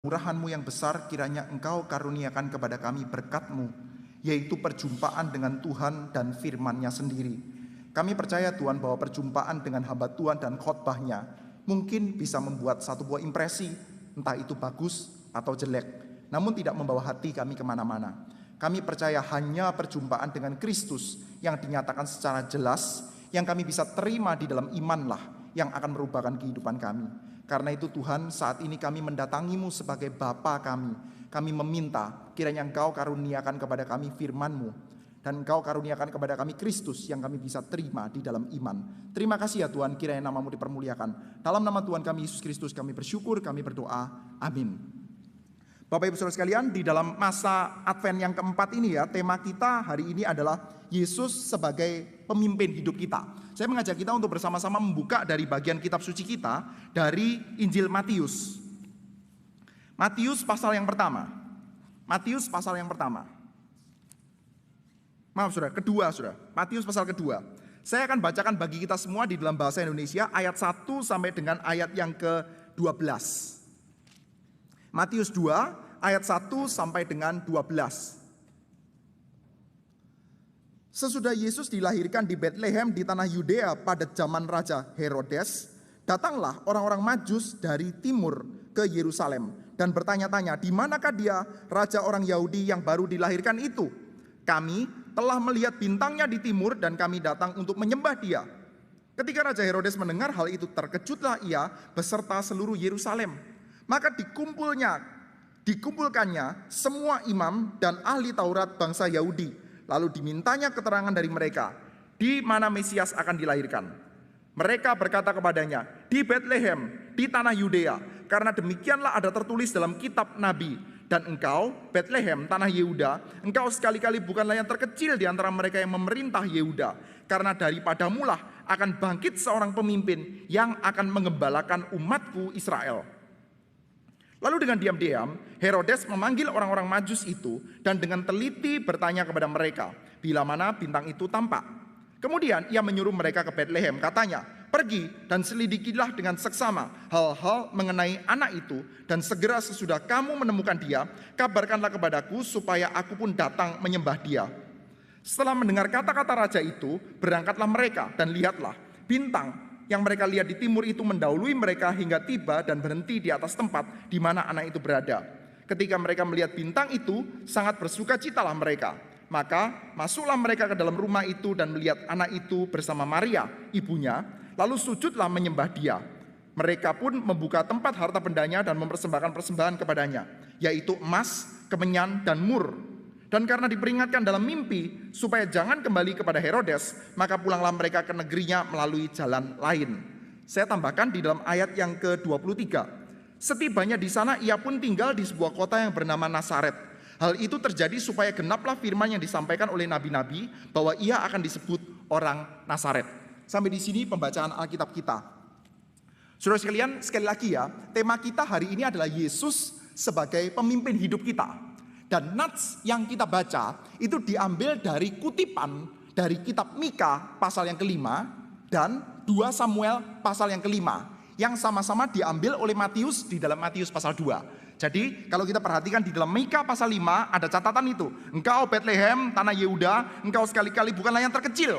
Murahan-Mu yang besar kiranya Engkau karuniakan kepada kami berkat-Mu, yaitu perjumpaan dengan Tuhan dan firman-Nya sendiri. Kami percaya Tuhan bahwa perjumpaan dengan hamba Tuhan dan khotbahnya mungkin bisa membuat satu buah impresi, entah itu bagus atau jelek, namun tidak membawa hati kami kemana-mana. Kami percaya hanya perjumpaan dengan Kristus yang dinyatakan secara jelas, yang kami bisa terima di dalam imanlah yang akan merubahkan kehidupan kami. Karena itu Tuhan, saat ini kami mendatangi-Mu sebagai Bapa kami. Kami meminta kiranya Engkau karuniakan kepada kami firman-Mu, dan Engkau karuniakan kepada kami Kristus yang kami bisa terima di dalam iman. Terima kasih ya Tuhan, kiranya nama-Mu dipermuliakan. Dalam nama Tuhan kami Yesus Kristus kami bersyukur, kami berdoa. Amin. Bapak Ibu Saudara sekalian, di dalam masa Advent yang keempat ini ya, tema kita hari ini adalah Yesus sebagai pemimpin hidup kita. Saya mengajak kita untuk bersama-sama membuka dari bagian kitab suci kita dari Injil Matius. Matius pasal yang pertama. Matius pasal yang pertama. Maaf Saudara, kedua Saudara. Matius pasal kedua. Saya akan bacakan bagi kita semua di dalam bahasa Indonesia ayat 1 sampai dengan ayat yang ke-12. Matius 2 ayat 1 sampai dengan 12. Sesudah Yesus dilahirkan di Betlehem di tanah Yudea pada zaman Raja Herodes, datanglah orang-orang Majus dari timur ke Yerusalem dan bertanya-tanya, di manakah dia raja orang Yahudi yang baru dilahirkan itu? Kami telah melihat bintangnya di timur dan kami datang untuk menyembah dia. Ketika Raja Herodes mendengar hal itu, terkejutlah ia beserta seluruh Yerusalem. Maka dikumpulkannya semua imam dan ahli Taurat bangsa Yahudi. Lalu dimintanya keterangan dari mereka, di mana Mesias akan dilahirkan. Mereka berkata kepadanya, di Betlehem, di tanah Yudea, karena demikianlah ada tertulis dalam kitab Nabi. Dan engkau, Betlehem, tanah Yehuda, engkau sekali-kali bukanlah yang terkecil di antara mereka yang memerintah Yehuda. Karena daripadamulah akan bangkit seorang pemimpin yang akan menggembalakan umatku Israel. Lalu dengan diam-diam, Herodes memanggil orang-orang Majus itu dan dengan teliti bertanya kepada mereka, bila mana bintang itu tampak. Kemudian ia menyuruh mereka ke Betlehem, katanya, pergi dan selidikilah dengan seksama hal-hal mengenai anak itu, dan segera sesudah kamu menemukan dia, kabarkanlah kepadaku supaya aku pun datang menyembah dia. Setelah mendengar kata-kata raja itu, berangkatlah mereka dan lihatlah, bintang yang mereka lihat di timur itu mendahului mereka hingga tiba dan berhenti di atas tempat di mana anak itu berada. Ketika mereka melihat bintang itu, sangat bersukacitalah mereka. Maka masuklah mereka ke dalam rumah itu dan melihat anak itu bersama Maria, ibunya, lalu sujudlah menyembah dia. Mereka pun membuka tempat harta bendanya dan mempersembahkan persembahan kepadanya, yaitu emas, kemenyan, dan mur. Dan karena diperingatkan dalam mimpi supaya jangan kembali kepada Herodes, maka pulanglah mereka ke negerinya melalui jalan lain. Saya tambahkan di dalam ayat yang ke-23. Setibanya di sana ia pun tinggal di sebuah kota yang bernama Nazaret. Hal itu terjadi supaya genaplah firman yang disampaikan oleh nabi-nabi bahwa ia akan disebut orang Nazaret. Sampai di sini pembacaan Alkitab kita. Saudara sekalian, sekali lagi ya, tema kita hari ini adalah Yesus sebagai pemimpin hidup kita. Dan nats yang kita baca itu diambil dari kutipan dari kitab Mika pasal yang kelima dan 2 Samuel pasal yang kelima, yang sama-sama diambil oleh Matius di dalam Matius pasal 2. Jadi kalau kita perhatikan di dalam Mika pasal 5 ada catatan itu, engkau Betlehem tanah Yehuda, engkau sekali-kali bukanlah yang terkecil.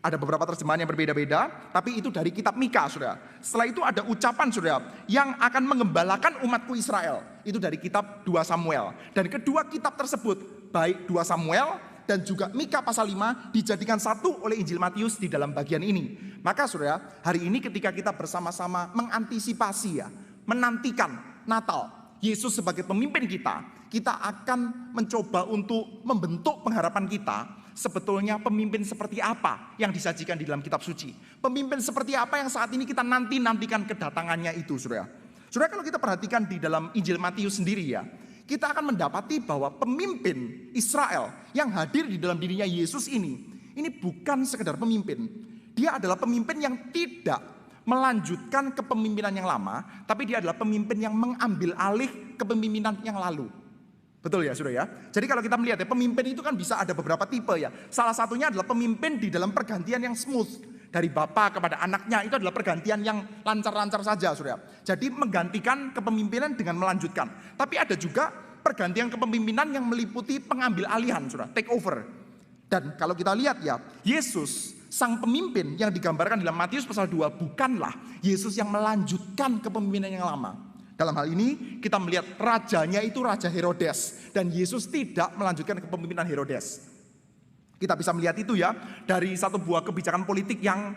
Ada beberapa terjemahan yang berbeda-beda, tapi itu dari kitab Mika, saudara. Setelah itu ada ucapan, saudara, yang akan mengembalakan umatku Israel. Itu dari kitab 2 Samuel. Dan kedua kitab tersebut, baik 2 Samuel dan juga Mika pasal 5, dijadikan satu oleh Injil Matius di dalam bagian ini. Maka, saudara, hari ini ketika kita bersama-sama mengantisipasi ya, menantikan Natal, Yesus sebagai pemimpin kita akan mencoba untuk membentuk pengharapan kita. Sebetulnya pemimpin seperti apa yang disajikan di dalam kitab suci? Pemimpin seperti apa yang saat ini kita nantikan kedatangannya itu, saudara. Saudara, kalau kita perhatikan di dalam Injil Matius sendiri ya, kita akan mendapati bahwa pemimpin Israel yang hadir di dalam dirinya Yesus ini bukan sekedar pemimpin. Dia adalah pemimpin yang tidak melanjutkan kepemimpinan yang lama, tapi dia adalah pemimpin yang mengambil alih kepemimpinan yang lalu. Betul ya, saudara ya? Jadi kalau kita melihat ya, pemimpin itu kan bisa ada beberapa tipe ya. Salah satunya adalah pemimpin di dalam pergantian yang smooth. Dari bapa kepada anaknya itu adalah pergantian yang lancar-lancar saja, saudara. Jadi menggantikan kepemimpinan dengan melanjutkan. Tapi ada juga pergantian kepemimpinan yang meliputi pengambil alihan, saudara, take over. Dan kalau kita lihat ya, Yesus sang pemimpin yang digambarkan dalam Matius pasal 2 bukanlah Yesus yang melanjutkan kepemimpinan yang lama. Dalam hal ini kita melihat rajanya itu Raja Herodes, dan Yesus tidak melanjutkan kepemimpinan Herodes. Kita bisa melihat itu ya dari satu buah kebijakan politik yang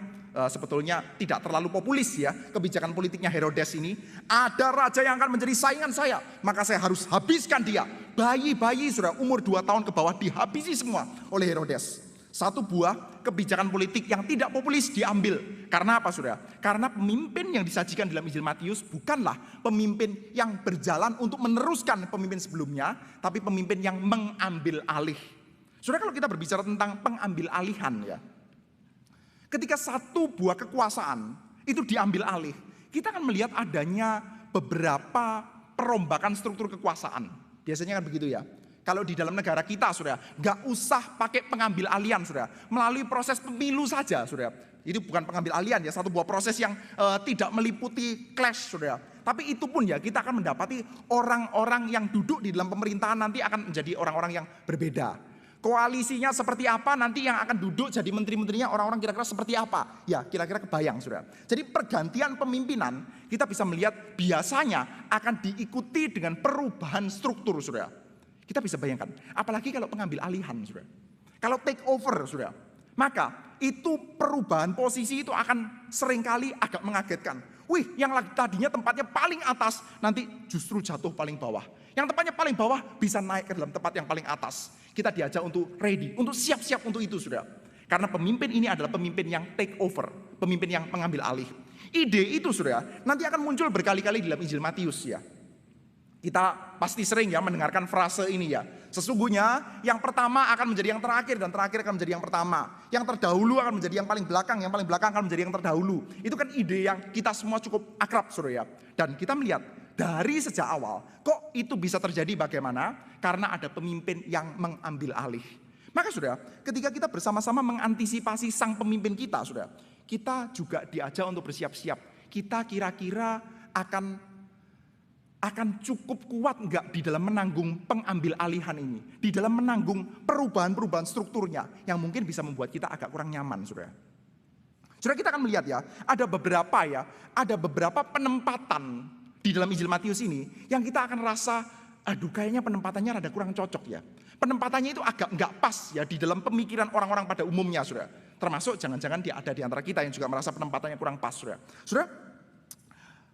sebetulnya tidak terlalu populis ya. Kebijakan politiknya Herodes ini, ada raja yang akan menjadi saingan saya, maka saya harus habiskan dia. Bayi-bayi sudah umur 2 tahun ke bawah dihabisi semua oleh Herodes. Satu buah kebijakan politik yang tidak populis diambil. Karena apa saudara? Karena pemimpin yang disajikan dalam Injil Matius bukanlah pemimpin yang berjalan untuk meneruskan pemimpin sebelumnya, tapi pemimpin yang mengambil alih. Saudara, kalau kita berbicara tentang pengambil alihan ya, ketika satu buah kekuasaan itu diambil alih, kita akan melihat adanya beberapa perombakan struktur kekuasaan. Biasanya kan begitu ya. Kalau di dalam negara kita, saudara, nggak usah pakai pengambil alihan, saudara, melalui proses pemilu saja, saudara. Itu bukan pengambil alihan ya, satu buah proses yang tidak meliputi clash, saudara. Tapi itu pun ya kita akan mendapati orang-orang yang duduk di dalam pemerintahan nanti akan menjadi orang-orang yang berbeda. Koalisinya seperti apa, nanti yang akan duduk jadi menteri-menterinya orang-orang kira-kira seperti apa. Ya kira-kira kebayang saudara. Jadi pergantian pemimpinan kita bisa melihat biasanya akan diikuti dengan perubahan struktur saudara. Kita bisa bayangkan, apalagi kalau pengambil alihan saudara. Kalau take over saudara, maka itu perubahan posisi itu akan seringkali agak mengagetkan. Wih, yang tadinya tempatnya paling atas nanti justru jatuh paling bawah. Yang tempatnya paling bawah bisa naik ke dalam tempat yang paling atas. Kita diajak untuk ready, untuk siap-siap untuk itu saudara. Karena pemimpin ini adalah pemimpin yang take over, pemimpin yang mengambil alih. Ide itu saudara nanti akan muncul berkali-kali di dalam Injil Matius ya. Kita pasti sering ya mendengarkan frase ini ya. Sesungguhnya yang pertama akan menjadi yang terakhir, dan terakhir akan menjadi yang pertama. Yang terdahulu akan menjadi yang paling belakang, yang paling belakang akan menjadi yang terdahulu. Itu kan ide yang kita semua cukup akrab saudara ya. Dan kita melihat dari sejak awal, kok itu bisa terjadi bagaimana? Karena ada pemimpin yang mengambil alih. Maka saudara, ketika kita bersama-sama mengantisipasi sang pemimpin kita saudara, kita juga diajak untuk bersiap-siap. Kita kira-kira akan cukup kuat enggak di dalam menanggung pengambil alihan ini, di dalam menanggung perubahan-perubahan strukturnya yang mungkin bisa membuat kita agak kurang nyaman, saudara. Saudara, kita akan melihat ya, ada beberapa penempatan di dalam Injil Matius ini yang kita akan rasa, aduh kayaknya penempatannya rada kurang cocok ya. Penempatannya itu agak enggak pas ya di dalam pemikiran orang-orang pada umumnya, saudara. Termasuk jangan-jangan dia ada di antara kita yang juga merasa penempatannya kurang pas, saudara. Saudara,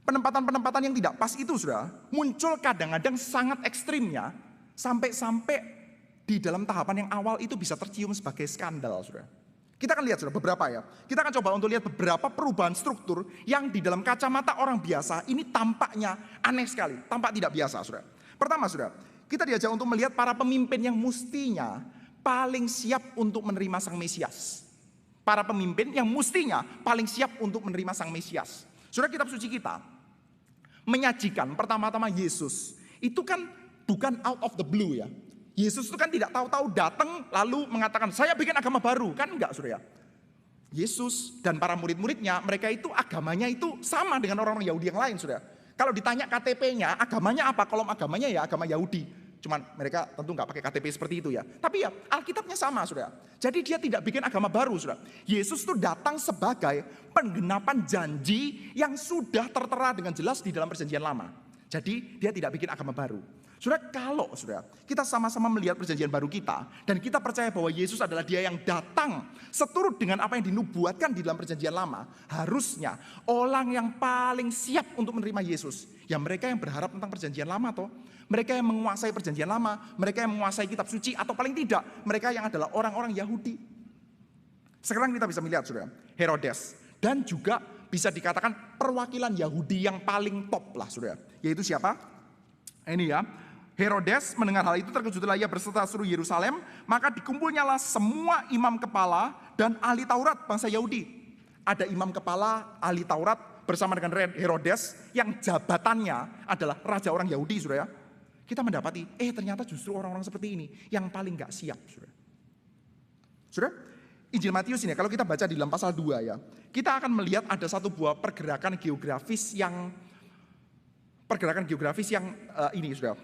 penempatan-penempatan yang tidak pas itu sudah muncul kadang-kadang sangat ekstrimnya, sampai-sampai di dalam tahapan yang awal itu bisa tercium sebagai skandal sudah. Kita akan lihat sudah beberapa ya. Kita akan coba untuk lihat beberapa perubahan struktur yang di dalam kacamata orang biasa ini tampaknya aneh sekali, tampak tidak biasa sudah. Pertama sudah, kita diajak untuk melihat para pemimpin yang mestinya paling siap untuk menerima sang Mesias. Para pemimpin yang mestinya paling siap untuk menerima sang Mesias. Saudara, kitab suci kita menyajikan pertama-tama Yesus itu kan bukan out of the blue ya. Yesus itu kan tidak tahu-tahu datang lalu mengatakan saya bikin agama baru, kan enggak saudara. Yesus dan para murid-muridnya mereka itu agamanya itu sama dengan orang-orang Yahudi yang lain saudara. Kalau ditanya KTP-nya agamanya apa, kolom agamanya ya agama Yahudi. Cuman mereka tentu nggak pakai KTP seperti itu ya. Tapi ya Alkitabnya sama saudara. Jadi dia tidak bikin agama baru saudara. Yesus itu datang sebagai penggenapan janji yang sudah tertera dengan jelas di dalam perjanjian lama. Jadi dia tidak bikin agama baru. Saudara, kalau saudara kita sama-sama melihat perjanjian baru kita dan kita percaya bahwa Yesus adalah dia yang datang seturut dengan apa yang dinubuatkan di dalam perjanjian lama, harusnya orang yang paling siap untuk menerima Yesus ya mereka yang berharap tentang perjanjian lama toh. Mereka yang menguasai perjanjian lama, mereka yang menguasai kitab suci, atau paling tidak mereka yang adalah orang-orang Yahudi. Sekarang kita bisa melihat saudara, Herodes dan juga bisa dikatakan perwakilan Yahudi yang paling top lah saudara. Yaitu siapa? Ini ya, Herodes mendengar hal itu terkejutlah ia berserta seluruh Yerusalem, maka dikumpulnyalah semua imam kepala dan ahli Taurat bangsa Yahudi. Ada imam kepala, ahli Taurat bersama dengan Herodes yang jabatannya adalah raja orang Yahudi saudara. Kita mendapati, ternyata justru orang-orang seperti ini yang paling gak siap. Saudara, Injil Matius ini, kalau kita baca di dalam pasal 2 ya, kita akan melihat ada satu buah pergerakan geografis yang ini sudah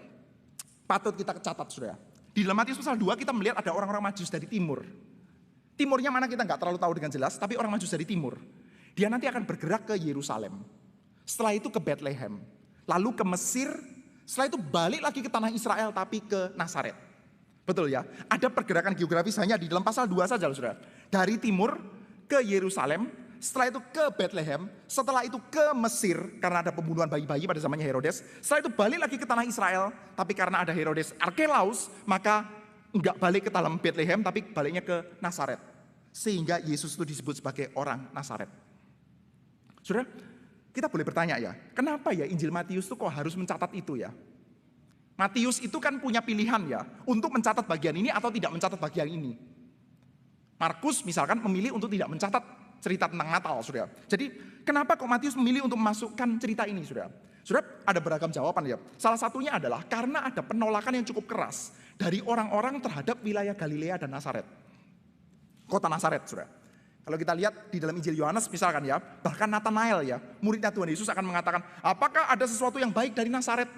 patut kita catat sudah. Di dalam Matius pasal 2 kita melihat ada orang-orang Majus dari timur. Timurnya mana kita nggak terlalu tahu dengan jelas, tapi orang Majus dari timur. Dia nanti akan bergerak ke Yerusalem. Setelah itu ke Bethlehem, lalu ke Mesir, setelah itu balik lagi ke tanah Israel tapi ke Nazaret. Betul ya? Ada pergerakan geografis hanya di dalam pasal 2 saja, saudara. Dari timur ke Yerusalem, setelah itu ke Bethlehem, setelah itu ke Mesir karena ada pembunuhan bayi-bayi pada zamannya Herodes. Setelah itu balik lagi ke tanah Israel, tapi karena ada Herodes Arkelaus, maka enggak balik ke dalam Bethlehem tapi baliknya ke Nazaret. Sehingga Yesus itu disebut sebagai orang Nazaret. Saudara, kita boleh bertanya ya, kenapa ya Injil Matius itu kok harus mencatat itu ya? Matius itu kan punya pilihan ya, untuk mencatat bagian ini atau tidak mencatat bagian ini. Markus misalkan memilih untuk tidak mencatat cerita tentang Natal, saudara. Jadi kenapa kok Matius memilih untuk memasukkan cerita ini, saudara? Saudara, ada beragam jawaban ya. Salah satunya adalah karena ada penolakan yang cukup keras dari orang-orang terhadap wilayah Galilea dan Nazaret. Kota Nazaret, saudara. Kalau kita lihat di dalam Injil Yohanes misalkan ya, bahkan Nathanael ya, muridnya Tuhan Yesus akan mengatakan, apakah ada sesuatu yang baik dari Nazaret?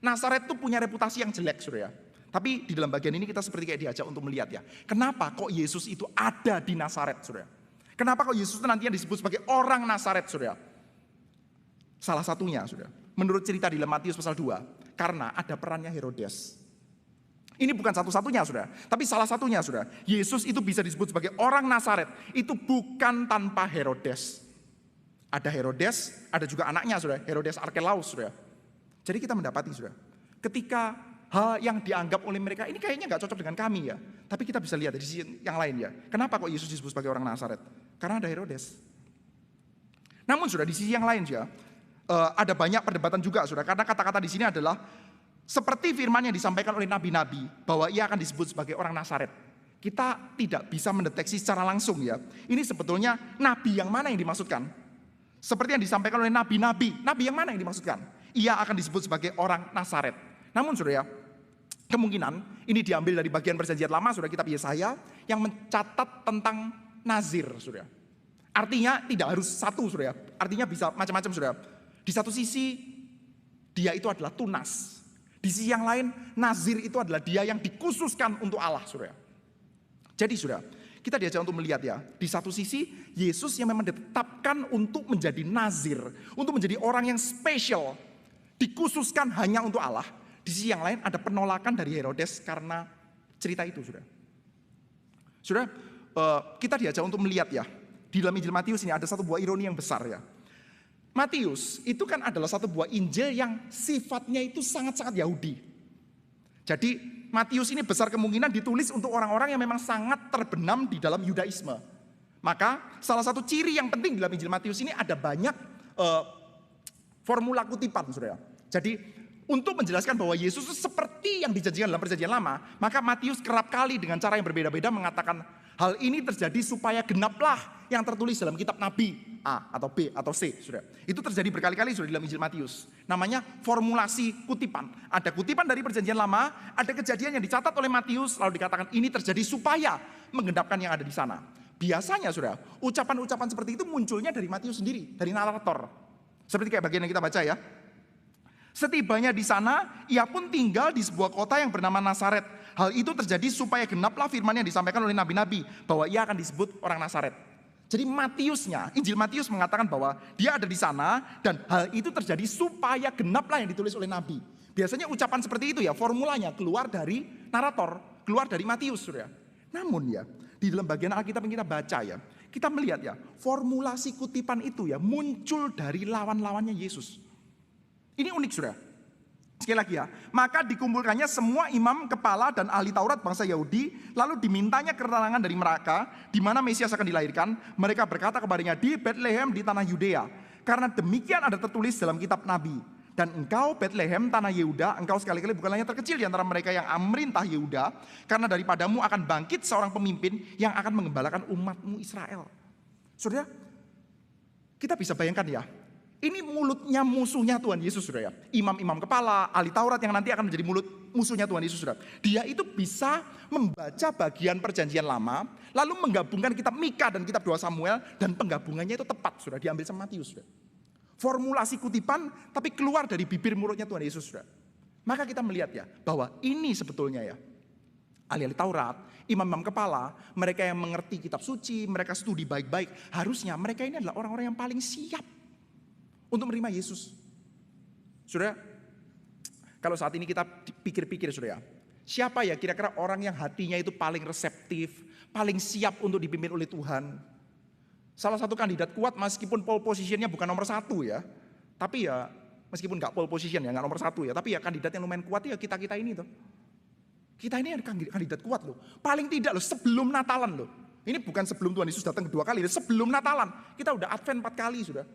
Nazaret itu punya reputasi yang jelek, saudara. Tapi di dalam bagian ini kita seperti kayak diajak untuk melihat ya, kenapa kok Yesus itu ada di Nazaret, saudara? Kenapa kok Yesus itu nantinya disebut sebagai orang Nazaret, saudara? Salah satunya, saudara, menurut cerita di dalam Matius pasal 2, karena ada perannya Herodes. Ini bukan satu-satunya, saudara, tapi salah satunya, saudara. Yesus itu bisa disebut sebagai orang Nazaret, itu bukan tanpa Herodes. Ada Herodes, ada juga anaknya, saudara, Herodes Arkelaus, saudara. Jadi kita mendapati, saudara, ketika hal yang dianggap oleh mereka ini kayaknya nggak cocok dengan kami ya, tapi kita bisa lihat dari sisi yang lain ya. Kenapa kok Yesus disebut sebagai orang Nazaret? Karena ada Herodes. Namun, saudara, di sisi yang lain ya, ada banyak perdebatan juga, saudara, karena kata-kata di sini adalah seperti firman yang disampaikan oleh nabi-nabi bahwa ia akan disebut sebagai orang Nazaret. Kita tidak bisa mendeteksi secara langsung ya. Ini sebetulnya nabi yang mana yang dimaksudkan? Seperti yang disampaikan oleh nabi-nabi. Nabi yang mana yang dimaksudkan? Ia akan disebut sebagai orang Nazaret. Namun saudara, kemungkinan ini diambil dari bagian perjanjian lama, saudara, kitab Yesaya yang mencatat tentang Nazir, saudara. Artinya tidak harus satu, saudara. Artinya bisa macam-macam, saudara. Di satu sisi dia itu adalah tunas. Di sisi yang lain, Nazir itu adalah dia yang dikhususkan untuk Allah, saudara. Jadi, saudara, kita diajak untuk melihat ya, di satu sisi, Yesus yang memang ditetapkan untuk menjadi Nazir, untuk menjadi orang yang spesial, dikhususkan hanya untuk Allah. Di sisi yang lain, ada penolakan dari Herodes karena cerita itu, saudara. Saudara, kita diajak untuk melihat ya, di dalam Injil Matius ini ada satu buah ironi yang besar ya. Matius itu kan adalah satu buah Injil yang sifatnya itu sangat-sangat Yahudi. Jadi Matius ini besar kemungkinan ditulis untuk orang-orang yang memang sangat terbenam di dalam Yudaisme. Maka salah satu ciri yang penting dalam Injil Matius ini ada banyak formula kutipan, saudara. Jadi untuk menjelaskan bahwa Yesus itu seperti yang dijanjikan dalam perjanjian lama, maka Matius kerap kali dengan cara yang berbeda-beda mengatakan hal ini terjadi supaya genaplah yang tertulis dalam kitab Nabi A atau B atau C, saudara. Itu terjadi berkali-kali sudah dalam Injil Matius. Namanya formulasi kutipan. Ada kutipan dari perjanjian lama, ada kejadian yang dicatat oleh Matius, lalu dikatakan ini terjadi supaya menggenapkan yang ada di sana. Biasanya, saudara, ucapan-ucapan seperti itu munculnya dari Matius sendiri, dari narator. Seperti kayak bagian yang kita baca ya. Setibanya di sana, ia pun tinggal di sebuah kota yang bernama Nazaret. Hal itu terjadi supaya genaplah firman yang disampaikan oleh nabi-nabi bahwa ia akan disebut orang Nazaret. Jadi Matiusnya, Injil Matius mengatakan bahwa dia ada di sana dan hal itu terjadi supaya genaplah yang ditulis oleh nabi. Biasanya ucapan seperti itu ya, formulanya keluar dari narator, keluar dari Matius, saudara. Namun ya, di dalam bagian Alkitab yang kita baca ya, kita melihat ya, formulasi kutipan itu ya muncul dari lawan-lawannya Yesus. Ini unik, saudara. Sekali lagi ya, maka dikumpulkannya semua imam, kepala, dan ahli Taurat bangsa Yahudi, lalu dimintanya keterangan dari mereka, di mana Mesias akan dilahirkan. Mereka berkata kepadanya, di Bethlehem di tanah Yudea, karena demikian ada tertulis dalam kitab Nabi. Dan engkau Bethlehem tanah Yehuda, engkau sekali-kali bukanlah yang terkecil di antara mereka yang memerintah Yehuda, karena daripadamu akan bangkit seorang pemimpin yang akan mengembalakan umatmu Israel. Saudara, kita bisa bayangkan ya, Ini mulutnya musuhnya Tuhan Yesus, saudara. Imam-imam kepala, ahli Taurat yang nanti akan menjadi mulut musuhnya Tuhan Yesus, saudara. Dia itu bisa membaca bagian perjanjian lama, lalu menggabungkan kitab Mika dan kitab 2 Samuel, dan penggabungannya itu tepat, saudara. Diambil sama Matius, saudara. Formulasi kutipan, tapi keluar dari bibir mulutnya Tuhan Yesus, saudara. Maka kita melihat ya, bahwa ini sebetulnya ya, ahli-ahli Taurat, imam-imam kepala, mereka yang mengerti kitab suci, mereka studi baik-baik, harusnya mereka ini adalah orang-orang yang paling siap untuk menerima Yesus. Saudara, kalau saat ini kita pikir-pikir, saudara, siapa ya kira-kira orang yang hatinya itu paling reseptif, paling siap untuk dipimpin oleh Tuhan? Salah satu kandidat kuat meskipun pole positionnya bukan nomor 1 ya, tapi ya meskipun nggak pole position ya, nggak nomor 1 ya, tapi ya kandidat yang lumayan kuat ya kita ini tuh. Kita ini ada kandidat kuat loh. Paling tidak loh sebelum Natalan loh. Ini bukan sebelum Tuhan Yesus datang kedua kali, sebelum Natalan. Kita udah Advent 4 kali sudah.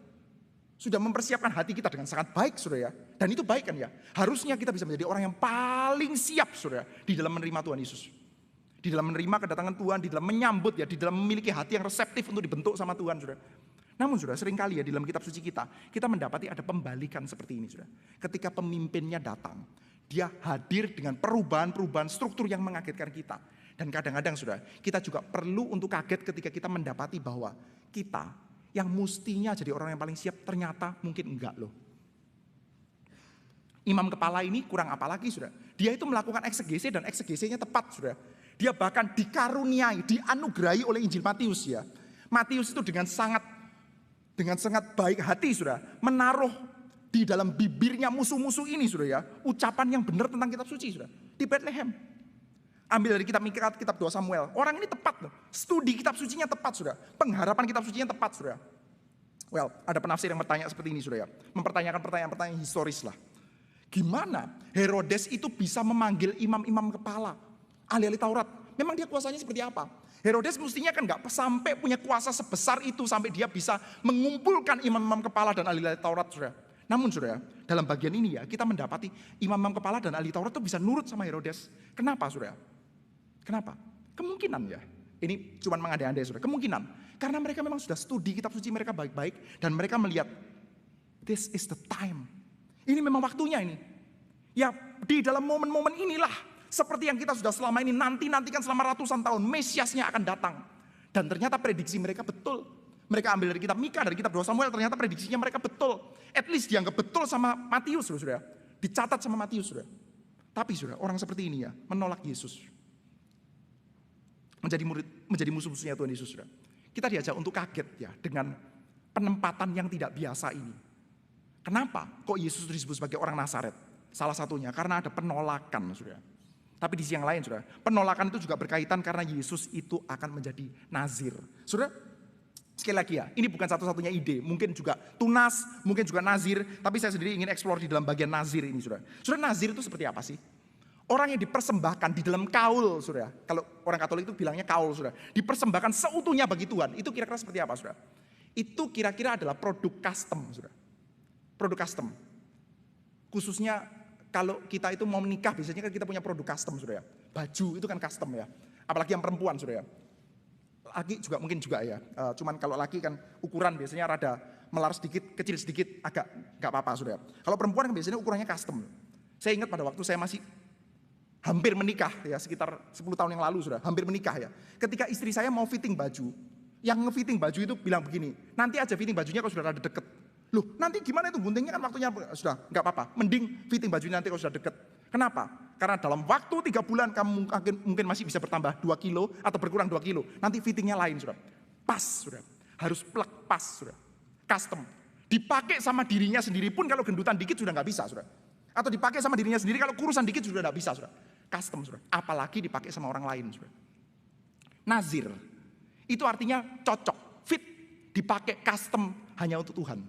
Sudah mempersiapkan hati kita dengan sangat baik, saudara ya. Dan itu baik kan ya. Harusnya kita bisa menjadi orang yang paling siap, saudara, di dalam menerima Tuhan Yesus. Di dalam menerima kedatangan Tuhan, di dalam menyambut ya, di dalam memiliki hati yang reseptif untuk dibentuk sama Tuhan, saudara. Namun saudara, seringkali ya di dalam kitab suci kita mendapati ada pembalikan seperti ini, saudara. Ketika pemimpinnya datang, dia hadir dengan perubahan-perubahan struktur yang mengagetkan kita. Dan kadang-kadang saudara, kita juga perlu untuk kaget ketika kita mendapati bahwa kita yang mestinya jadi orang yang paling siap ternyata mungkin enggak loh. Imam kepala ini kurang apa lagi saudara? Dia itu melakukan eksegese dan eksegesinya tepat saudara. Dia bahkan dikaruniai, dianugerahi oleh Injil Matius ya. Matius itu dengan sangat baik hati saudara, menaruh di dalam bibirnya musuh-musuh ini saudara ya, ucapan yang benar tentang kitab suci saudara. Di Bethlehem. Ambil dari kitab Mika, kitab 2 Samuel. Orang ini tepat loh. Studi kitab sucinya tepat sudah. Pengharapan kitab sucinya tepat sudah. Well, ada penafsir yang bertanya seperti ini sudah ya. Mempertanyakan pertanyaan-pertanyaan historis lah. Gimana Herodes itu bisa memanggil imam-imam kepala, ahli-ahli Taurat? Memang dia kuasanya seperti apa? Herodes mestinya kan gak sampai punya kuasa sebesar itu sampai dia bisa mengumpulkan imam-imam kepala dan ahli-ahli Taurat sudah. Namun saudara, dalam bagian ini ya kita mendapati imam-imam kepala dan ahli Taurat itu bisa nurut sama Herodes. Kenapa saudara? Kenapa? Kemungkinan ya, ini cuma mengandai-andai saudara, kemungkinan. Karena mereka memang sudah studi kitab suci mereka baik-baik. Dan mereka melihat, this is the time. Ini memang waktunya ini. Ya di dalam momen-momen inilah, seperti yang kita sudah selama ini nantikan selama ratusan tahun, Mesiasnya akan datang. Dan ternyata prediksi mereka betul. Mereka ambil dari kitab Mika, dari kitab 2 Samuel, ternyata prediksinya mereka betul. At least dianggap betul sama Matius saudara. Dicatat sama Matius saudara. Tapi saudara, orang seperti ini ya, menolak Yesus. Menjadi musuh-musuhnya Tuhan Yesus saudara. Kita diajak untuk kaget ya dengan penempatan yang tidak biasa ini. Kenapa kok Yesus disebut sebagai orang Nazaret? Salah satunya karena ada penolakan saudara. Tapi di sisi yang lain saudara, penolakan itu juga berkaitan karena Yesus itu akan menjadi Nazir. Saudara, sekali lagi ya, ini bukan satu-satunya ide. Mungkin juga tunas, mungkin juga nazir. Tapi saya sendiri ingin eksplor di dalam bagian nazir ini saudara. Saudara, nazir itu seperti apa sih? Orang yang dipersembahkan di dalam kaul saudara. Kalau orang Katolik itu bilangnya kaul saudara. Dipersembahkan seutuhnya bagi Tuhan. Itu kira-kira seperti apa saudara? Itu kira-kira adalah produk custom saudara. Produk custom. Khususnya kalau kita itu mau menikah biasanya kan kita punya produk custom saudara. Baju itu kan custom ya. Apalagi yang perempuan saudara. Laki juga mungkin juga ya. Cuman kalau laki kan ukuran biasanya rada melar sedikit, kecil sedikit, agak gak apa-apa saudara. Kalau perempuan kan biasanya ukurannya custom. Saya ingat pada waktu saya masih hampir menikah ya, sekitar 10 tahun yang lalu sudah, hampir menikah ya. Ketika istri saya mau fitting baju, yang nge-fitting baju itu bilang begini, nanti aja fitting bajunya kalau sudah ada deket. Loh nanti gimana itu guntingnya kan waktunya sudah gak apa-apa, mending fitting bajunya nanti kalau sudah deket. Kenapa? Karena dalam waktu 3 bulan kamu mungkin masih bisa bertambah 2 kilo atau berkurang 2 kilo. Nanti fittingnya lain sudah. Pas sudah. Harus plek pas sudah. Custom. Dipakai sama dirinya sendiri pun kalau gendutan dikit sudah gak bisa sudah. Atau dipakai sama dirinya sendiri kalau kurusan dikit sudah gak bisa sudah. Custom sudah. Apalagi dipakai sama orang lain sudah. Nazir. Itu artinya cocok. Fit. Dipakai custom hanya untuk Tuhan.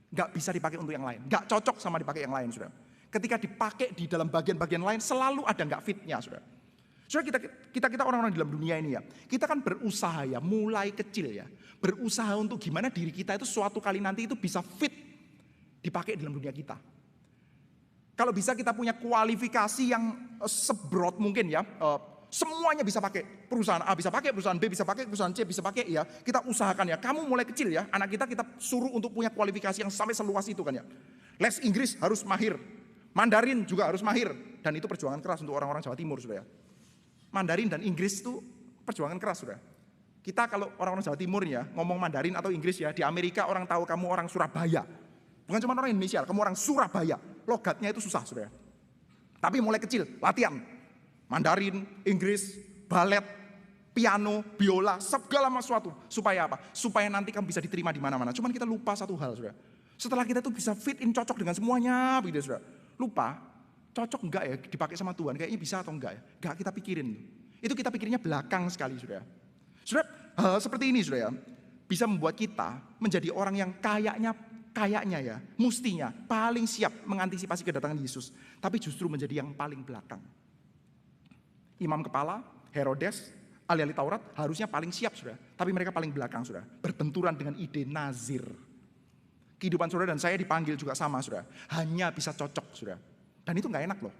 Gak bisa dipakai untuk yang lain. Gak cocok sama dipakai yang lain sudah. Ketika dipakai di dalam bagian-bagian lain selalu ada nggak fitnya saudara. Saudara kita orang-orang di dalam dunia ini ya, kita kan berusaha ya, mulai kecil ya, berusaha untuk gimana diri kita itu suatu kali nanti itu bisa fit dipakai di dalam dunia kita. Kalau bisa kita punya kualifikasi yang sebrot mungkin ya, Semuanya bisa pakai. Perusahaan A bisa pakai, perusahaan B bisa pakai, perusahaan C bisa pakai ya. Kita usahakan ya. Kamu mulai kecil ya. Anak kita suruh untuk punya kualifikasi yang sampai seluas itu kan ya. Les Inggris harus mahir. Mandarin juga harus mahir. Dan itu perjuangan keras untuk orang-orang Jawa Timur sudah ya. Mandarin dan Inggris itu perjuangan keras sudah. Kita kalau orang-orang Jawa Timur ya ngomong Mandarin atau Inggris ya. Di Amerika orang tahu kamu orang Surabaya. Bukan cuma orang Indonesia, kamu orang Surabaya. Logatnya itu susah sudah ya. Tapi mulai kecil, latihan. Mandarin, Inggris, balet, piano, biola, segala sesuatu. Supaya apa? Supaya nanti kamu bisa diterima di mana-mana. Cuman kita lupa satu hal, saudara. Setelah kita tuh bisa fit in, cocok dengan semuanya, begitu, saudara. Lupa, cocok enggak ya dipakai sama Tuhan? Kayaknya bisa atau enggak ya? Enggak kita pikirin. Itu kita pikirnya belakang sekali, saudara. Saudara, hal seperti ini, saudara, bisa membuat kita menjadi orang yang kayaknya ya, mestinya paling siap mengantisipasi kedatangan Yesus. Tapi justru menjadi yang paling belakang. Imam kepala, Herodes, ahli-ahli Taurat harusnya paling siap sudah. Tapi mereka paling belakang sudah. Berbenturan dengan ide nazir. Kehidupan saudara dan saya dipanggil juga sama sudah. Hanya bisa cocok sudah. Dan itu gak enak loh.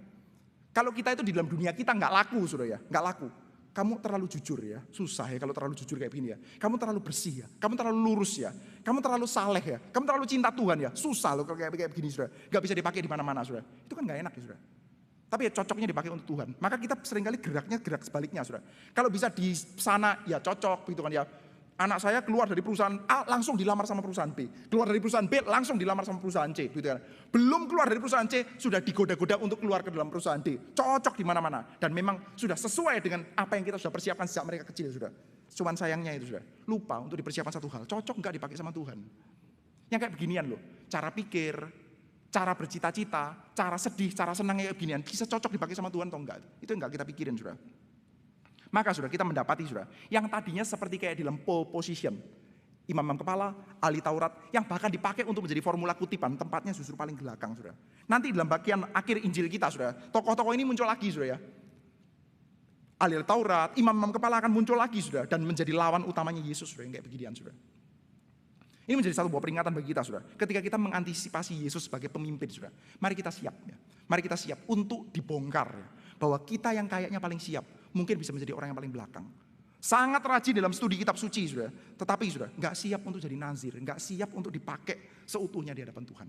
Kalau kita itu di dalam dunia kita gak laku sudah ya. Gak laku. Kamu terlalu jujur ya. Susah ya kalau terlalu jujur kayak begini ya. Kamu terlalu bersih ya. Kamu terlalu lurus ya. Kamu terlalu saleh ya. Kamu terlalu cinta Tuhan ya. Susah loh kalau kayak begini sudah. Gak bisa dipakai di mana-mana sudah. Itu kan gak enak ya sudah. Tapi ya cocoknya dipakai untuk Tuhan. Maka kita seringkali geraknya gerak sebaliknya, saudara. Kalau bisa di sana ya cocok, gitu kan ya. Anak saya keluar dari perusahaan A langsung dilamar sama perusahaan B. Keluar dari perusahaan B langsung dilamar sama perusahaan C, gitu kan. Belum keluar dari perusahaan C sudah digoda-goda untuk keluar ke dalam perusahaan D. Cocok di mana-mana dan memang sudah sesuai dengan apa yang kita sudah persiapkan sejak mereka kecil, sudah. Cuman sayangnya itu sudah lupa untuk dipersiapkan satu hal. Cocok enggak dipakai sama Tuhan? Yang kayak beginian loh. Cara pikir, cara bercita-cita, cara sedih, cara senangnya kayak beginian, bisa cocok dipakai sama Tuhan atau enggak? Itu enggak kita pikirin, saudara. Maka saudara, kita mendapati saudara, yang tadinya seperti kayak di dalam pole position, imam kepala, ahli Taurat, yang bahkan dipakai untuk menjadi formula kutipan, tempatnya justru paling belakang, saudara. Nanti dalam bagian akhir Injil kita, saudara, tokoh-tokoh ini muncul lagi, saudara ya. Ahli Taurat, imam kepala akan muncul lagi, saudara, dan menjadi lawan utamanya Yesus, saudara, yang kayak beginian, saudara. Ini menjadi satu buah peringatan bagi kita, saudara. Ketika kita mengantisipasi Yesus sebagai pemimpin, saudara. Mari kita siap, ya. Mari kita siap untuk dibongkar, ya. Bahwa kita yang kayaknya paling siap, mungkin bisa menjadi orang yang paling belakang. Sangat rajin dalam studi kitab suci, saudara. Tetapi, saudara, nggak siap untuk jadi nazir, nggak siap untuk dipakai seutuhnya di hadapan Tuhan.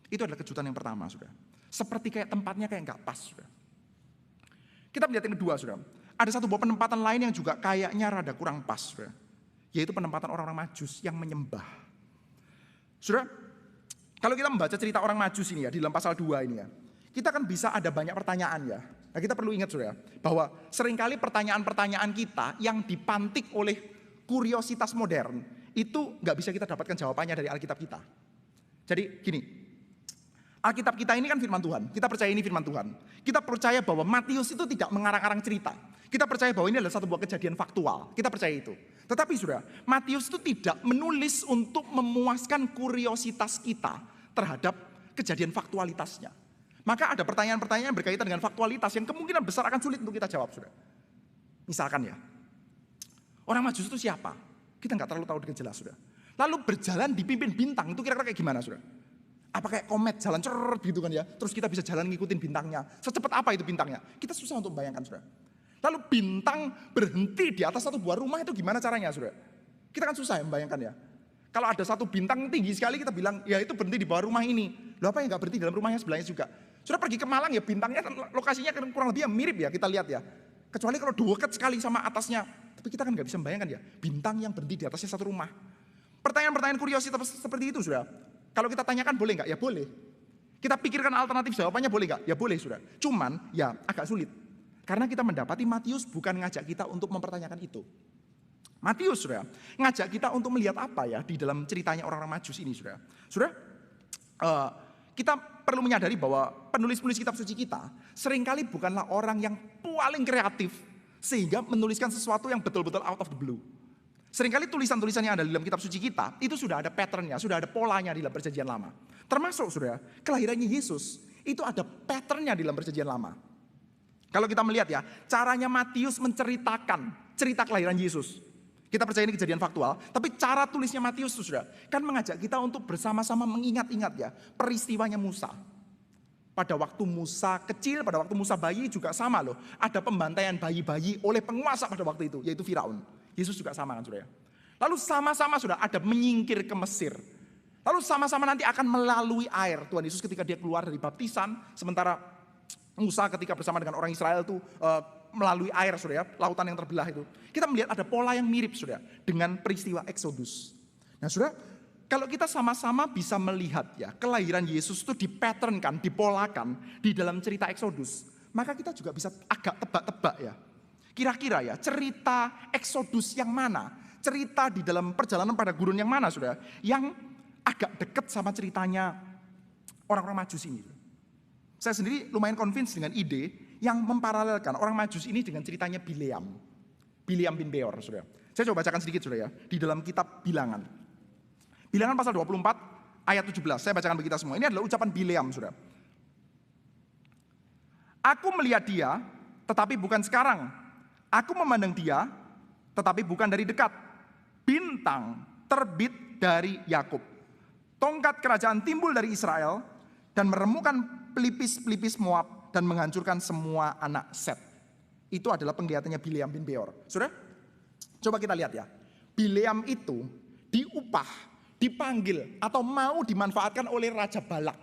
Itu adalah kejutan yang pertama, saudara. Seperti kayak tempatnya kayak nggak pas, saudara. Kita melihat yang kedua, saudara. Ada satu buah penempatan lain yang juga kayaknya rada kurang pas, saudara. Yaitu penempatan orang-orang Majus yang menyembah. Saudara, kalau kita membaca cerita orang Majus ini ya, di dalam pasal 2 ini ya, kita kan bisa ada banyak pertanyaan ya. Nah, kita perlu ingat saudara, bahwa seringkali pertanyaan-pertanyaan kita yang dipantik oleh kuriositas modern, itu nggak bisa kita dapatkan jawabannya dari Alkitab kita. Jadi gini, Alkitab kita ini kan firman Tuhan, kita percaya ini firman Tuhan. Kita percaya bahwa Matius itu tidak mengarang-arang cerita. Kita percaya bahwa ini adalah satu buah kejadian faktual, kita percaya itu. Tetapi saudara, Matius itu tidak menulis untuk memuaskan kuriositas kita terhadap kejadian faktualitasnya. Maka ada pertanyaan-pertanyaan yang berkaitan dengan faktualitas yang kemungkinan besar akan sulit untuk kita jawab, saudara. Misalkan ya, orang Majus itu siapa? Kita nggak terlalu tahu dengan jelas, saudara. Lalu berjalan dipimpin bintang, itu kira-kira kayak gimana, saudara? Apa kayak komet jalan cerut gitu kan ya? Terus kita bisa jalan ngikutin bintangnya. Secepat apa itu bintangnya? Kita susah untuk membayangkan, saudara. Lalu bintang berhenti di atas satu buah rumah itu gimana caranya, saudara? Kita kan susah membayangkan ya. Kalau ada satu bintang tinggi sekali kita bilang, ya itu berhenti di bawah rumah ini. Loh apa yang nggak berhenti dalam rumahnya sebelahnya juga? Saudara pergi ke Malang ya, bintangnya lokasinya kurang lebih mirip ya, kita lihat ya. Kecuali kalau dekat sekali sama atasnya. Tapi kita kan nggak bisa membayangkan ya, bintang yang berhenti di atasnya satu rumah. Pertanyaan-pertanyaan kuriositas seperti itu, saudara. Kalau kita tanyakan boleh nggak? Ya boleh. Kita pikirkan alternatif jawabannya boleh nggak? Ya boleh, saudara. Cuman ya agak sulit. Karena kita mendapati Matius bukan ngajak kita untuk mempertanyakan itu. Matius, saudara, ngajak kita untuk melihat apa ya di dalam ceritanya orang-orang Majus ini, saudara. Saudara, kita perlu menyadari bahwa penulis-penulis kitab suci kita seringkali bukanlah orang yang paling kreatif sehingga menuliskan sesuatu yang betul-betul out of the blue. Seringkali tulisan-tulisan yang ada di dalam kitab suci kita itu sudah ada patternnya, sudah ada polanya di dalam perjanjian lama. Termasuk, saudara, kelahirannya Yesus itu ada patternnya di dalam perjanjian lama. Kalau kita melihat ya, caranya Matius menceritakan cerita kelahiran Yesus. Kita percaya ini kejadian faktual, tapi cara tulisnya Matius itu, saudara, kan mengajak kita untuk bersama-sama mengingat-ingat ya peristiwanya Musa. Pada waktu Musa kecil, pada waktu Musa bayi juga sama loh. Ada pembantaian bayi-bayi oleh penguasa pada waktu itu, yaitu Firaun. Yesus juga sama kan saudara. Lalu sama-sama sudah ada menyingkir ke Mesir. Lalu sama-sama nanti akan melalui air. Tuhan Yesus ketika dia keluar dari baptisan, sementara Musa ketika bersama dengan orang Israel itu melalui air saudara, lautan yang terbelah itu. Kita melihat ada pola yang mirip saudara dengan peristiwa Exodus. Nah saudara, kalau kita sama-sama bisa melihat ya, kelahiran Yesus itu dipatternkan, dipolakan di dalam cerita Exodus, maka kita juga bisa agak tebak-tebak ya. Kira-kira ya, cerita Exodus yang mana? Cerita di dalam perjalanan pada gurun yang mana Saudara? Yang agak dekat sama ceritanya orang-orang Majus ini. Saya sendiri lumayan convinced dengan ide yang memparalelkan orang Majus ini dengan ceritanya Bileam. Bileam bin Beor, Saudara. Saya coba bacakan sedikit Saudara ya, di dalam kitab Bilangan. Bilangan pasal 24 ayat 17. Saya bacakan bagi kita semua. Ini adalah ucapan Bileam, Saudara. Aku melihat dia, tetapi bukan sekarang. Aku memandang dia, tetapi bukan dari dekat. Bintang terbit dari Yakub. Tongkat kerajaan timbul dari Israel dan meremukkan pelipis-pelipis Moab dan menghancurkan semua anak Set. Itu adalah penglihatannya Bileam bin Beor. Saudara, coba kita lihat ya. Bileam itu diupah, dipanggil atau mau dimanfaatkan oleh Raja Balak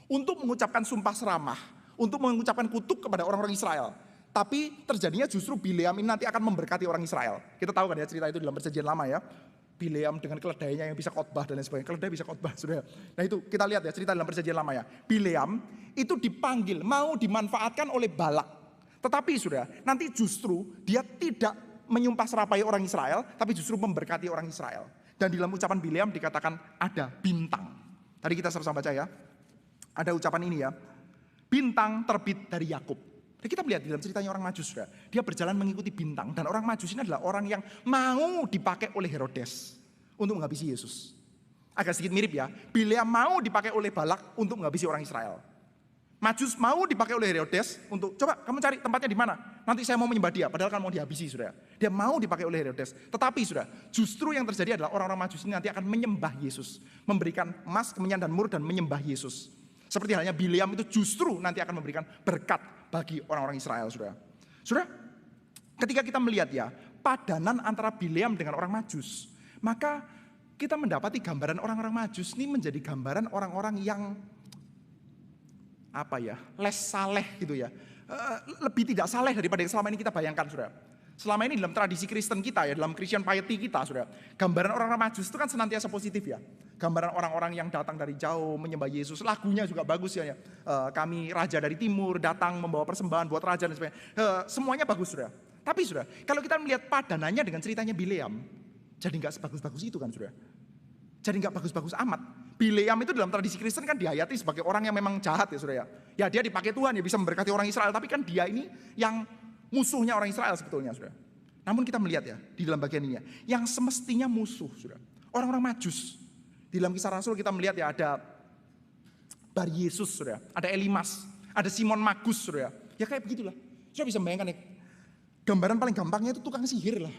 untuk mengucapkan sumpah seramah, untuk mengucapkan kutuk kepada orang-orang Israel. Tapi terjadinya justru Bileam ini nanti akan memberkati orang Israel. Kita tahu kan ya cerita itu dalam perjanjian lama ya. Bileam dengan keledainya yang bisa khotbah dan lain sebagainya. Keledai bisa khotbah, saudara. Nah itu kita lihat ya cerita dalam perjanjian lama ya. Bileam itu dipanggil, mau dimanfaatkan oleh Balak. Tetapi saudara, nanti justru dia tidak menyumpah serapai orang Israel, tapi justru memberkati orang Israel. Dan di dalam ucapan Bileam dikatakan ada bintang. Tadi kita sama-sama baca ya. Ada ucapan ini ya. Bintang terbit dari Yakub. Dan kita melihat di dalam ceritanya orang Majus, saudara. Dia berjalan mengikuti bintang. Dan orang Majus ini adalah orang yang mau dipakai oleh Herodes untuk menghabisi Yesus. Agak sedikit mirip ya. Bileam mau dipakai oleh Balak untuk menghabisi orang Israel. Majus mau dipakai oleh Herodes untuk, coba kamu cari tempatnya di mana. Nanti saya mau menyembah dia, padahal kan mau dihabisi, saudara. Dia mau dipakai oleh Herodes. Tetapi saudara, justru yang terjadi adalah orang-orang Majus ini nanti akan menyembah Yesus. Memberikan emas, kemenyan, dan mur dan menyembah Yesus. Seperti halnya Bileam itu justru nanti akan memberikan berkat bagi orang-orang Israel, saudara. Saudara, ketika kita melihat ya, padanan antara Bileam dengan orang Majus, maka kita mendapati gambaran orang-orang Majus ini menjadi gambaran orang-orang yang les saleh gitu ya. Lebih tidak saleh daripada yang selama ini kita bayangkan, saudara. Selama ini dalam tradisi Kristen kita ya, dalam Christian piety kita, saudara, gambaran orang-orang Majus itu kan senantiasa positif ya. Gambaran orang-orang yang datang dari jauh menyembah Yesus, lagunya juga bagus ya. Kami raja dari timur datang membawa persembahan buat raja dan sebagainya. Semuanya bagus, saudara. Tapi saudara, kalau kita melihat padanannya dengan ceritanya Bileam, jadi nggak sebagus-bagus itu kan, saudara. Jadi nggak bagus-bagus amat. Bileam itu dalam tradisi Kristen kan dihayati sebagai orang yang memang jahat ya, saudara. Ya dia dipakai Tuhan ya bisa memberkati orang Israel, tapi kan dia ini yang musuhnya orang Israel sebetulnya, saudara. Namun kita melihat ya di dalam bagian ini ya, yang semestinya musuh, saudara. Orang-orang Majus. Di dalam Kisah Rasul kita melihat ya ada Bar Yesus, saudara. Ada Elimas, ada Simon Magus, saudara. Ya kayak begitulah. Saudara bisa membayangkan ya. Gambaran paling gampangnya itu tukang sihir lah.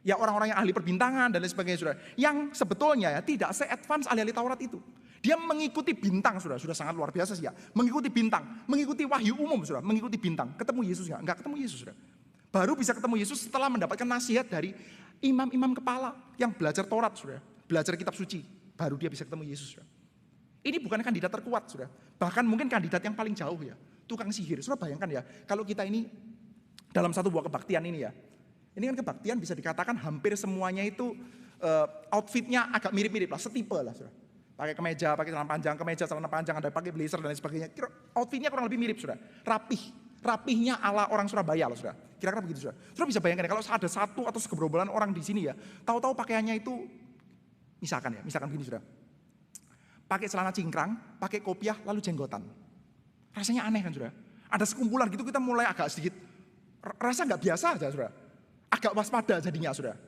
Ya orang-orang yang ahli perbintangan dan lain sebagainya, saudara. Yang sebetulnya ya tidak se-advance ahli-ahli Taurat itu. Dia mengikuti bintang, saudara. Sudah sangat luar biasa sih ya. Mengikuti bintang, mengikuti wahyu umum, saudara. Mengikuti bintang. Ketemu Yesus ya? Enggak ketemu Yesus, saudara. Baru bisa ketemu Yesus setelah mendapatkan nasihat dari imam-imam kepala yang belajar Taurat, saudara. Belajar kitab suci. Baru dia bisa ketemu Yesus, saudara. Ini bukan kandidat terkuat, saudara. Bahkan mungkin kandidat yang paling jauh ya. Tukang sihir. Saudara bayangkan ya, kalau kita ini dalam satu buah kebaktian ini ya. Ini kan kebaktian bisa dikatakan hampir semuanya itu outfitnya agak mirip-mirip lah, setipe lah, saudara. Pakai kemeja, pakai celana panjang, ada pakai blazer dan lain sebagainya. Outfitnya kurang lebih mirip, saudara. Rapihnya ala orang Surabaya loh, saudara. Kira-kira begitu, saudara. Saudara bisa bayangkan ya, kalau ada satu atau segerombolan orang di sini ya, tahu-tahu pakaiannya itu, misalkan begini, saudara. Pakai celana cingkrang, pakai kopiah, lalu jenggotan. Rasanya aneh kan, saudara. Ada sekumpulan gitu kita mulai agak sedikit, rasa nggak biasa aja, saudara. Agak waspada jadinya, saudara.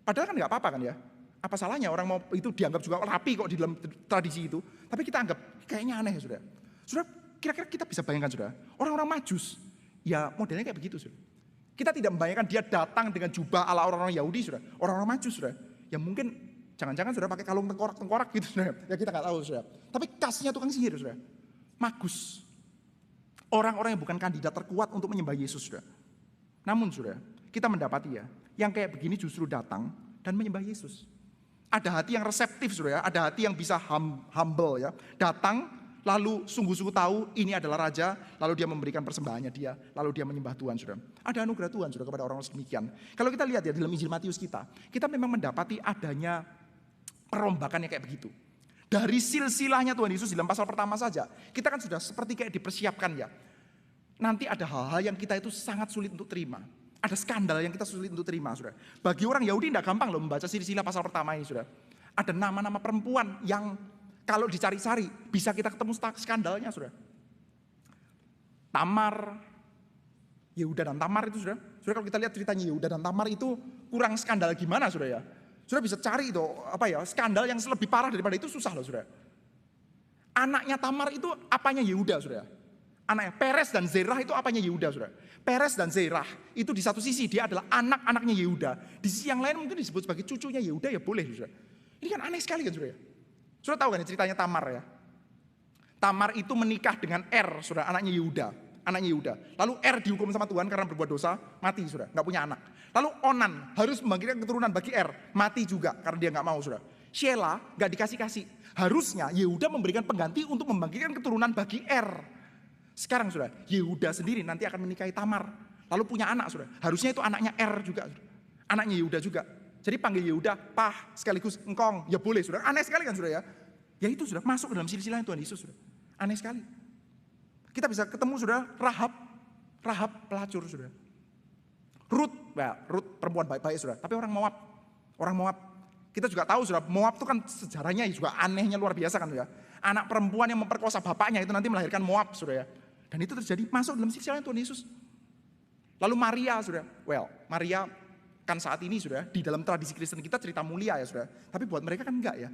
Padahal kan nggak apa-apa kan ya. Apa salahnya orang mau itu dianggap juga rapi kok di dalam tradisi itu. Tapi kita anggap kayaknya aneh ya, saudara. Saudara, kira-kira kita bisa bayangkan, saudara. Orang-orang Majus, ya modelnya kayak begitu, saudara. Kita tidak membayangkan dia datang dengan jubah ala orang-orang Yahudi, saudara. Orang-orang Majus, saudara. Ya mungkin jangan-jangan saudara pakai kalung tengkorak-tengkorak gitu, saudara. Ya kita nggak tahu, saudara. Tapi khasnya tukang sihir, saudara. Magus. Orang-orang yang bukan kandidat terkuat untuk menyembah Yesus, saudara. Namun saudara, kita mendapati ya, yang kayak begini justru datang dan menyembah Yesus. Ada hati yang reseptif, saudara. Ada hati yang bisa humble ya. Datang, lalu sungguh-sungguh tahu ini adalah raja, lalu dia memberikan persembahannya dia, lalu dia menyembah Tuhan, saudara. Ada anugerah Tuhan, saudara, kepada orang demikian. Kalau kita lihat ya dalam Injil Matius kita memang mendapati adanya perombakan yang kayak begitu. Dari silsilahnya Tuhan Yesus dalam pasal pertama saja, kita kan sudah seperti kayak dipersiapkan ya. Nanti ada hal-hal yang kita itu sangat sulit untuk terima. Ada skandal yang kita sulit untuk terima, saudara. Bagi orang Yahudi tidak gampang loh membaca silsilah pasal pertama ini, saudara. Ada nama-nama perempuan yang kalau dicari-cari bisa kita ketemu skandalnya, saudara. Tamar, Yehuda dan Tamar itu, saudara. Saudara, kalau kita lihat ceritanya Yehuda dan Tamar itu kurang skandal gimana, saudara ya. Saudara bisa cari itu skandal yang lebih parah daripada itu susah loh, saudara. Anaknya Tamar itu apanya Yehuda, saudara. Anaknya Peres dan Zerah itu apanya Yehuda, saudara. Peres dan Zerah itu di satu sisi dia adalah anak-anaknya Yehuda. Di sisi yang lain mungkin disebut sebagai cucunya Yehuda, ya boleh, saudara. Ini kan aneh sekali kan, saudara. Saudara tahu kan ceritanya Tamar ya. Tamar itu menikah dengan saudara, anaknya Yehuda. Anaknya Yehuda. Lalu dihukum sama Tuhan karena berbuat dosa, mati, saudara, nggak punya anak. Lalu Onan harus membangkitkan keturunan bagi mati juga karena dia nggak mau, saudara. Shelah nggak dikasih-kasih. Harusnya Yehuda memberikan pengganti untuk membangkitkan keturunan bagi Sekarang, saudara, Yehuda sendiri nanti akan menikahi Tamar, lalu punya anak, saudara. Harusnya itu anaknya juga, saudara. Anaknya Yehuda juga. Jadi panggil Yehuda Pah sekaligus engkong, ya boleh, saudara. Aneh sekali kan, saudara ya. Ya itu, saudara, masuk ke dalam silsilah Tuhan Yesus, saudara. Aneh sekali. Kita bisa ketemu, saudara, Rahab pelacur, saudara. Rut perempuan baik-baik, saudara. Tapi orang Moab. Kita juga tahu, saudara, Moab itu kan sejarahnya juga anehnya luar biasa kan, ya. Anak perempuan yang memperkosa bapaknya itu nanti melahirkan Moab, saudara ya. Dan itu terjadi masuk dalam silsilah Tuhan Yesus. Lalu Maria, saudara. Maria kan saat ini, saudara, di dalam tradisi Kristen kita cerita mulia ya, saudara. Tapi buat mereka kan enggak ya.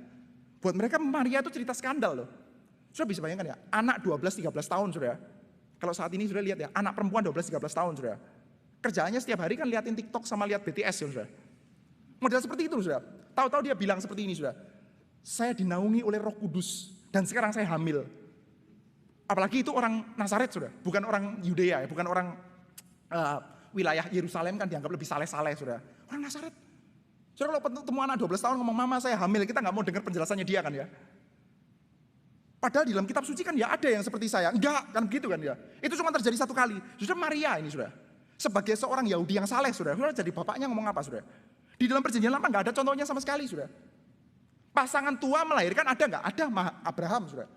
Buat mereka Maria itu cerita skandal loh. Saudara bisa bayangkan ya, anak 12-13 tahun, saudara. Kalau saat ini saudara lihat ya, anak perempuan 12-13 tahun, saudara. Kerjaannya setiap hari kan liatin TikTok sama lihat BTS, ya, saudara. Model seperti itu, saudara. Tahu-tahu dia bilang seperti ini, saudara. Saya dinaungi oleh Roh Kudus dan sekarang saya hamil. Apalagi itu orang Nazaret, saudara. Bukan orang Yudea ya, bukan orang wilayah Yerusalem kan dianggap lebih saleh-saleh, saudara. Orang Nazaret. Saudara kalau ketemu anak 12 tahun ngomong mama saya hamil, kita nggak mau dengar penjelasannya dia kan ya. Padahal di dalam kitab suci kan ya ada yang seperti saya. Enggak, kan begitu kan ya. Itu cuma terjadi satu kali. Saudara, Maria ini, saudara. Sebagai seorang Yahudi yang saleh, saudara. Saudara jadi bapaknya ngomong apa, saudara? Di dalam perjanjian lama nggak ada contohnya sama sekali, saudara. Pasangan tua melahirkan ada nggak? Ada, Abraham, saudara.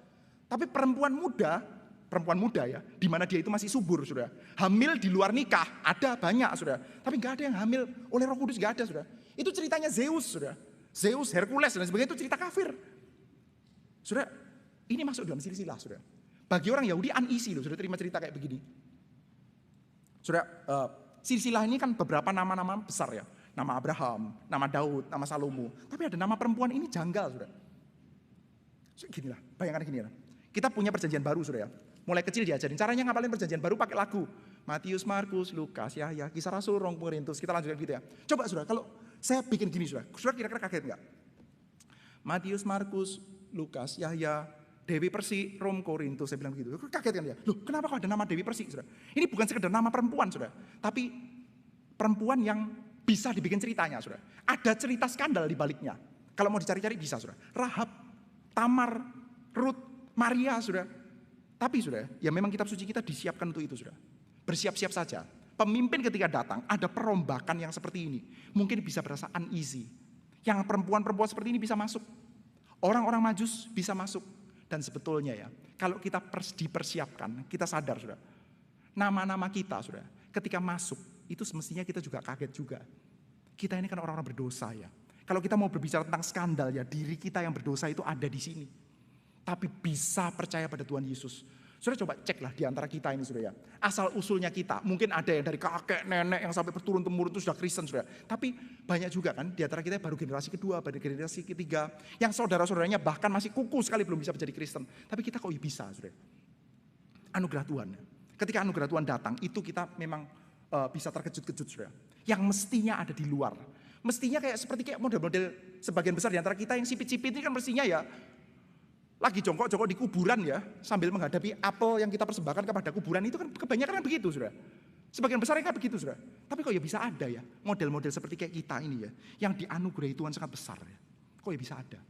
Tapi perempuan muda ya, di mana dia itu masih subur, saudara. Hamil di luar nikah, ada banyak, saudara. Tapi nggak ada yang hamil oleh Roh Kudus, nggak ada, saudara. Itu ceritanya Zeus, saudara. Zeus, Hercules dan sebagainya itu cerita kafir. Saudara, ini masuk dalam silsilah, saudara. Bagi orang Yahudi uneasy loh, saudara terima cerita kayak begini. Saudara, silsilah ini kan beberapa nama-nama besar ya. Nama Abraham, nama Daud, nama Salomo. Tapi ada nama perempuan ini janggal, saudara. Ginilah, bayangkan gini lah. Kita punya perjanjian baru, saudara. Mulai kecil diajarin. Caranya ngapalin perjanjian baru pakai lagu. Matius, Markus, Lukas, Yahya, Kisah Rasul, Korintus. Kita lanjutkan gitu ya. Coba, saudara, kalau saya bikin gini, saudara. Saudara kira-kira kaget nggak? Matius, Markus, Lukas, Yahya, Dewi Persik, Korintus, saya bilang begitu. Kaget kan ya? Loh, kenapa kok ada nama Dewi Persik, saudara? Ini bukan sekedar nama perempuan, saudara. Tapi perempuan yang bisa dibikin ceritanya, saudara. Ada cerita skandal di baliknya. Kalau mau dicari-cari bisa, saudara. Rahab, Tamar, Rut, Maria, saudara. Tapi, saudara, ya memang kitab suci kita disiapkan untuk itu, saudara. Bersiap-siap saja. Pemimpin ketika datang, ada perombakan yang seperti ini. Mungkin bisa berasa uneasy. Yang perempuan-perempuan seperti ini bisa masuk. Orang-orang Majus bisa masuk. Dan sebetulnya ya, kalau kita dipersiapkan, kita sadar, saudara. Nama-nama kita, saudara, ketika masuk, itu semestinya kita juga kaget juga. Kita ini kan orang-orang berdosa ya. Kalau kita mau berbicara tentang skandal ya, diri kita yang berdosa itu ada di sini. Tapi bisa percaya pada Tuhan Yesus. Saudara coba ceklah di antara kita ini, saudara ya. Asal usulnya kita, mungkin ada yang dari kakek, nenek yang sampai berturun-temurun itu sudah Kristen, saudara. Tapi banyak juga kan di antara kita baru generasi kedua, baru generasi ketiga, yang saudara-saudaranya bahkan masih kuku sekali belum bisa menjadi Kristen. Tapi kita kok bisa, saudara. Anugerah Tuhan. Ketika anugerah Tuhan datang, itu kita memang bisa terkejut-kejut, saudara. Yang mestinya ada di luar. Mestinya kayak seperti model-model sebagian besar di antara kita yang sipit-sipit ini kan mestinya ya lagi jongkok-jongkok di kuburan ya, sambil menghadapi apel yang kita persembahkan kepada kuburan, itu kan kebanyakan kan begitu, saudara. Sebagian besar kan begitu, saudara. Tapi kok ya bisa ada ya, model-model seperti kayak kita ini ya, yang dianugerahi Tuhan sangat besar ya. Kok ya bisa ada?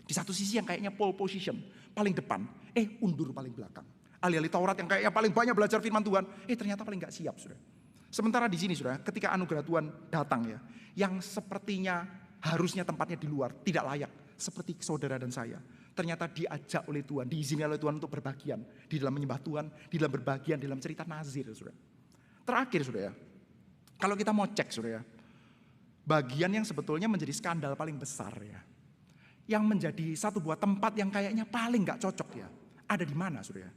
Di satu sisi yang kayaknya pole position, paling depan, undur paling belakang. Ahli-ahli Taurat yang kayaknya paling banyak belajar firman Tuhan, ternyata paling gak siap, saudara. Sementara di sini, saudara, ketika anugerah Tuhan datang ya, yang sepertinya harusnya tempatnya di luar, tidak layak, seperti saudara dan saya. Ternyata diajak oleh Tuhan, diizinkan oleh Tuhan untuk berbagian di dalam menyembah Tuhan, di dalam berbagian dalam cerita Nazir, saudara. Terakhir, saudara, kalau kita mau cek, saudara, bagian yang sebetulnya menjadi skandal paling besar ya, yang menjadi satu buah tempat yang kayaknya paling gak cocok ya, ada di mana, saudara?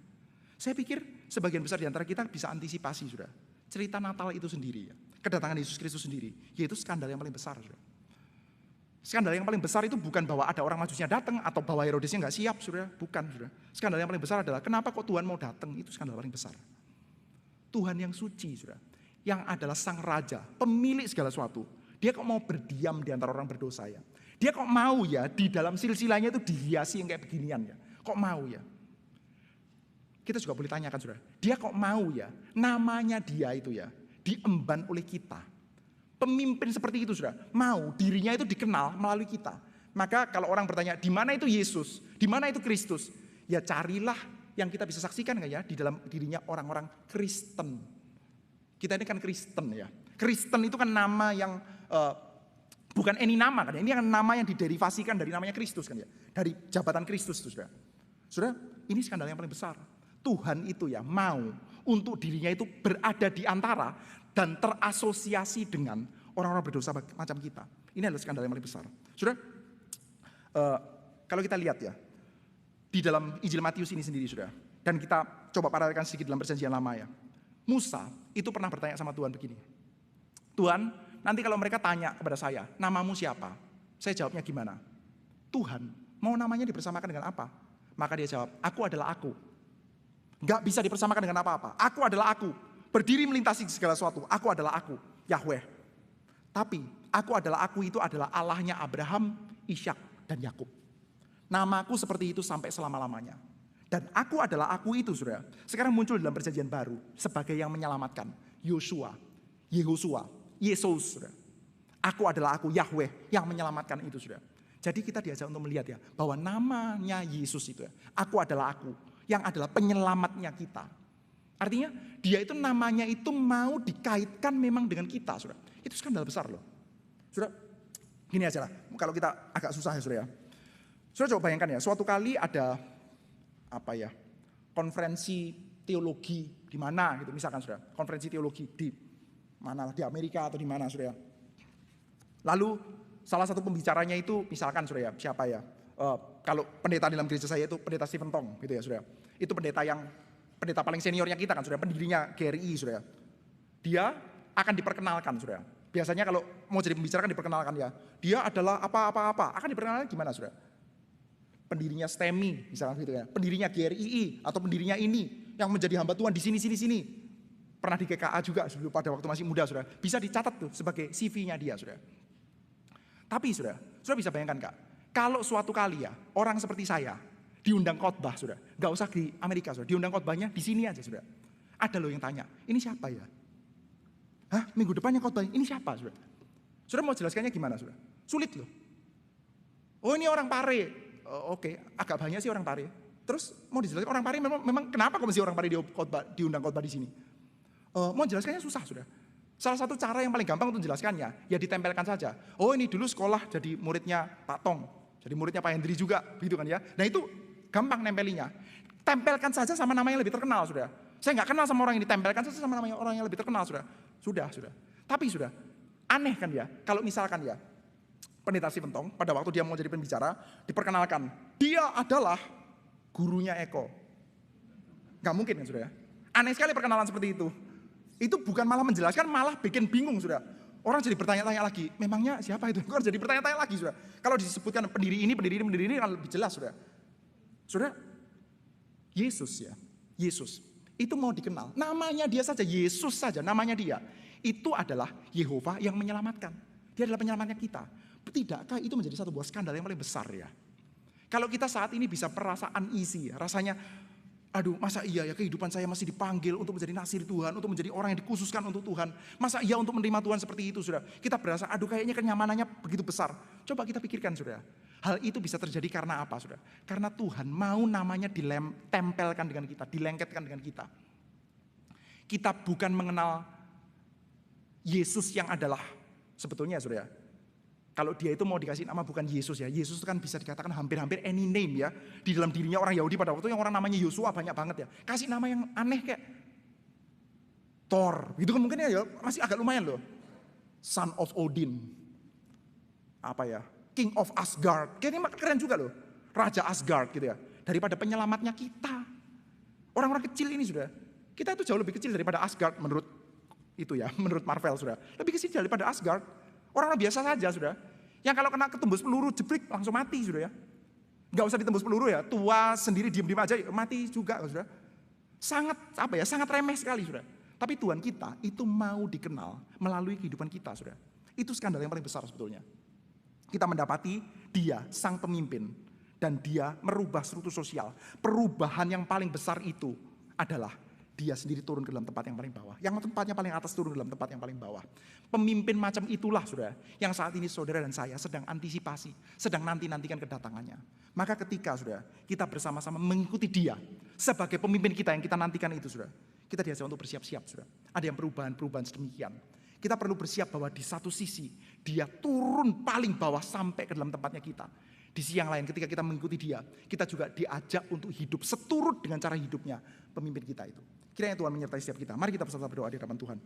Saya pikir sebagian besar di antara kita bisa antisipasi, saudara, cerita Natal itu sendiri ya, kedatangan Yesus Kristus sendiri, yaitu skandal yang paling besar, saudara. Skandal yang paling besar itu bukan bahwa ada orang majusnya datang atau bahwa Herodesnya nggak siap, saudara. Bukan, saudara. Skandal yang paling besar adalah kenapa kok Tuhan mau datang, itu skandal paling besar. Tuhan yang suci, saudara, yang adalah sang raja, pemilik segala sesuatu. Dia kok mau berdiam di antara orang berdosa ya. Dia kok mau ya di dalam silsilahnya itu dihiasi yang kayak beginian ya. Kok mau ya? Kita juga boleh tanyakan, saudara. Dia kok mau ya namanya dia itu ya diemban oleh kita. Pemimpin seperti itu, saudara, mau dirinya itu dikenal melalui kita. Maka kalau orang bertanya, di mana itu Yesus? Di mana itu Kristus? Ya carilah yang kita bisa saksikan ya di dalam dirinya orang-orang Kristen. Kita ini kan Kristen ya. Kristen itu kan nama yang bukan any nama kan ya. Ini kan nama yang diderivasikan dari namanya Kristus kan ya. Dari jabatan Kristus itu, saudara. Saudara, ini skandal yang paling besar. Tuhan itu ya mau untuk dirinya itu berada di antara dan terasosiasi dengan orang-orang berdosa macam kita. Ini adalah skandal yang paling besar. Saudara, kalau kita lihat ya, di dalam Injil Matius ini sendiri, saudara, dan kita coba paralelkan sedikit dalam perjanjian lama ya. Musa itu pernah bertanya sama Tuhan begini, Tuhan, nanti kalau mereka tanya kepada saya, namamu siapa? Saya jawabnya gimana? Tuhan, mau namanya dipersamakan dengan apa? Maka dia jawab, aku adalah aku. Gak bisa dipersamakan dengan apa-apa. Aku adalah aku. Berdiri melintasi segala sesuatu. Aku adalah aku, Yahweh. Tapi aku adalah aku itu adalah Allahnya Abraham, Ishak, dan Yakub. Namaku seperti itu sampai selama-lamanya. Dan aku adalah aku itu, saudara. Sekarang muncul dalam perjanjian baru sebagai yang menyelamatkan. Yosua, Yehosua, Yesus, saudara. Aku adalah aku, Yahweh, yang menyelamatkan itu, saudara. Jadi kita diajak untuk melihat ya, bahwa namanya Yesus itu ya, aku adalah aku, yang adalah penyelamatnya kita. Artinya dia itu namanya itu mau dikaitkan memang dengan kita, saudara. Itu skandal besar loh. Saudara, gini aja lah, kalau kita agak susah ya, saudara ya. Saudara coba bayangkan ya, suatu kali ada konferensi teologi di mana gitu, misalkan saudara, konferensi teologi di mana, di Amerika atau di mana, saudara. Lalu salah satu pembicaranya itu misalkan, saudara, siapa ya? Kalau pendeta dalam gereja saya itu pendeta Stephen Tong gitu ya, saudara. Itu pendeta paling seniornya kita kan, saudara, pendirinya GRI, saudara. Dia akan diperkenalkan, saudara. Biasanya kalau mau jadi pembicara kan diperkenalkan ya. Dia adalah apa-apa-apa. Akan diperkenalkan gimana, saudara? Pendirinya STEMI, misalkan gitu ya. Pendirinya GRII atau pendirinya ini yang menjadi hamba Tuhan di sini. Pernah di GKA juga dulu pada waktu masih muda, saudara. Bisa dicatat tuh sebagai CV-nya dia, saudara. Tapi, saudara bisa bayangkan Kak, kalau suatu kali ya orang seperti saya diundang khotbah, saudara, nggak usah di Amerika, saudara, diundang khotbahnya di sini aja, saudara. Ada loh yang tanya, ini siapa ya? Hah, minggu depannya khotbah, ini siapa, saudara? Saudara mau jelaskannya gimana, saudara? Sulit loh. Oh, ini orang Pare. Oke, agak banyak sih orang Pare. Terus mau dijelaskan orang Pare memang kenapa kok mesti orang Pare diundang khotbah di sini? Mau jelaskannya susah, saudara. Salah satu cara yang paling gampang untuk menjelaskannya, ya ditempelkan saja. Oh, ini dulu sekolah jadi muridnya Pak Tong, jadi muridnya Pak Hendri juga, begitu kan ya. Nah itu gampang nempelinya. Tempelkan saja sama nama yang lebih terkenal, saudara. Saya nggak kenal sama orang yang ditempelkan saja sama nama orang yang lebih terkenal, saudara. Sudah. Tapi sudah, aneh kan ya, kalau misalkan ya, pendeta Stephen Tong pada waktu dia mau jadi pembicara, diperkenalkan, dia adalah gurunya Eko. Nggak mungkin kan, saudara. Aneh sekali perkenalan seperti itu. Itu bukan malah menjelaskan, malah bikin bingung, saudara. Orang jadi bertanya-tanya lagi, memangnya siapa itu? Orang jadi bertanya-tanya lagi, saudara. Kalau disebutkan pendiri ini kan lebih jelas, saudara. Saudara, Yesus ya, Yesus itu mau dikenal. Namanya dia saja, Yesus saja, namanya dia. Itu adalah Yehova yang menyelamatkan. Dia adalah penyelamatnya kita. Tidakkah itu menjadi satu buah skandal yang paling besar ya? Kalau kita saat ini bisa perasaan isi, rasanya, aduh masa iya ya kehidupan saya masih dipanggil untuk menjadi nasir Tuhan, untuk menjadi orang yang dikhususkan untuk Tuhan. Masa iya untuk menerima Tuhan seperti itu, saudara. Kita berasa, aduh kayaknya kenyamanannya begitu besar. Coba kita pikirkan, saudara. Hal itu bisa terjadi karena apa, saudara? Karena Tuhan mau namanya ditempelkan dengan kita, dilengketkan dengan kita. Kita bukan mengenal Yesus yang adalah sebetulnya, saudara. Kalau dia itu mau dikasih nama bukan Yesus ya. Yesus itu kan bisa dikatakan hampir-hampir any name ya. Di dalam dirinya orang Yahudi pada waktu itu yang orang namanya Yosua banyak banget ya. Kasih nama yang aneh kayak Thor. Gitu kan mungkin ya masih agak lumayan loh. Son of Odin. Apa ya? King of Asgard. Kayaknya keren juga loh. Raja Asgard gitu ya. Daripada penyelamatnya kita. Orang-orang kecil ini sudah. Kita itu jauh lebih kecil daripada Asgard menurut itu ya. Menurut Marvel sudah. Lebih kecil daripada Asgard. Orang-orang biasa saja sudah. Yang kalau kena ketembus peluru jebrik langsung mati sudah ya. Gak usah ditembus peluru ya. Tua sendiri diem-diem aja mati juga sudah. Sangat sangat remeh sekali sudah. Tapi Tuhan kita itu mau dikenal melalui kehidupan kita sudah. Itu skandal yang paling besar sebetulnya. Kita mendapati dia sang pemimpin dan dia merubah struktur sosial. Perubahan yang paling besar itu adalah dia sendiri turun ke dalam tempat yang paling bawah. Yang tempatnya paling atas turun ke dalam tempat yang paling bawah. Pemimpin macam itulah saudara, yang saat ini saudara dan saya sedang antisipasi, sedang nanti-nantikan kedatangannya. Maka ketika saudara, kita bersama-sama mengikuti dia sebagai pemimpin kita yang kita nantikan itu saudara. Kita diajak untuk bersiap-siap saudara. Ada yang perubahan-perubahan sedemikian. Kita perlu bersiap bahwa di satu sisi dia turun paling bawah sampai ke dalam tempatnya kita. Di sisi yang lain ketika kita mengikuti dia, kita juga diajak untuk hidup seturut dengan cara hidupnya pemimpin kita itu. Kiranya Tuhan menyertai setiap kita. Mari kita bersama berdoa di hadapan Tuhan.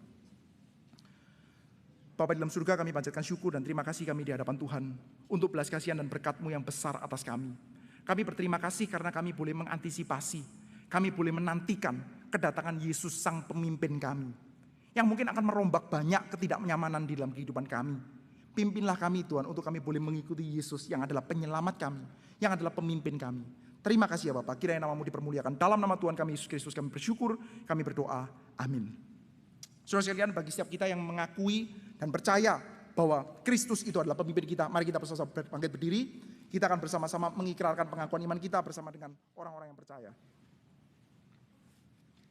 Bapa di dalam surga, kami panjatkan syukur dan terima kasih kami di hadapan Tuhan untuk belas kasihan dan berkat-Mu yang besar atas kami. Kami berterima kasih karena kami boleh mengantisipasi, kami boleh menantikan kedatangan Yesus sang pemimpin kami. Yang mungkin akan merombak banyak ketidaknyamanan di dalam kehidupan kami. Pimpinlah kami Tuhan untuk kami boleh mengikuti Yesus yang adalah penyelamat kami, yang adalah pemimpin kami. Terima kasih ya Bapak, kiranya nama-Mu dipermuliakan. Dalam nama Tuhan kami Yesus Kristus kami bersyukur, kami berdoa, amin. Saudara sekalian, bagi setiap kita yang mengakui dan percaya bahwa Kristus itu adalah pemimpin kita, mari kita bersama-sama bangkit berdiri. Kita akan bersama-sama mengikrarkan pengakuan iman kita bersama dengan orang-orang yang percaya.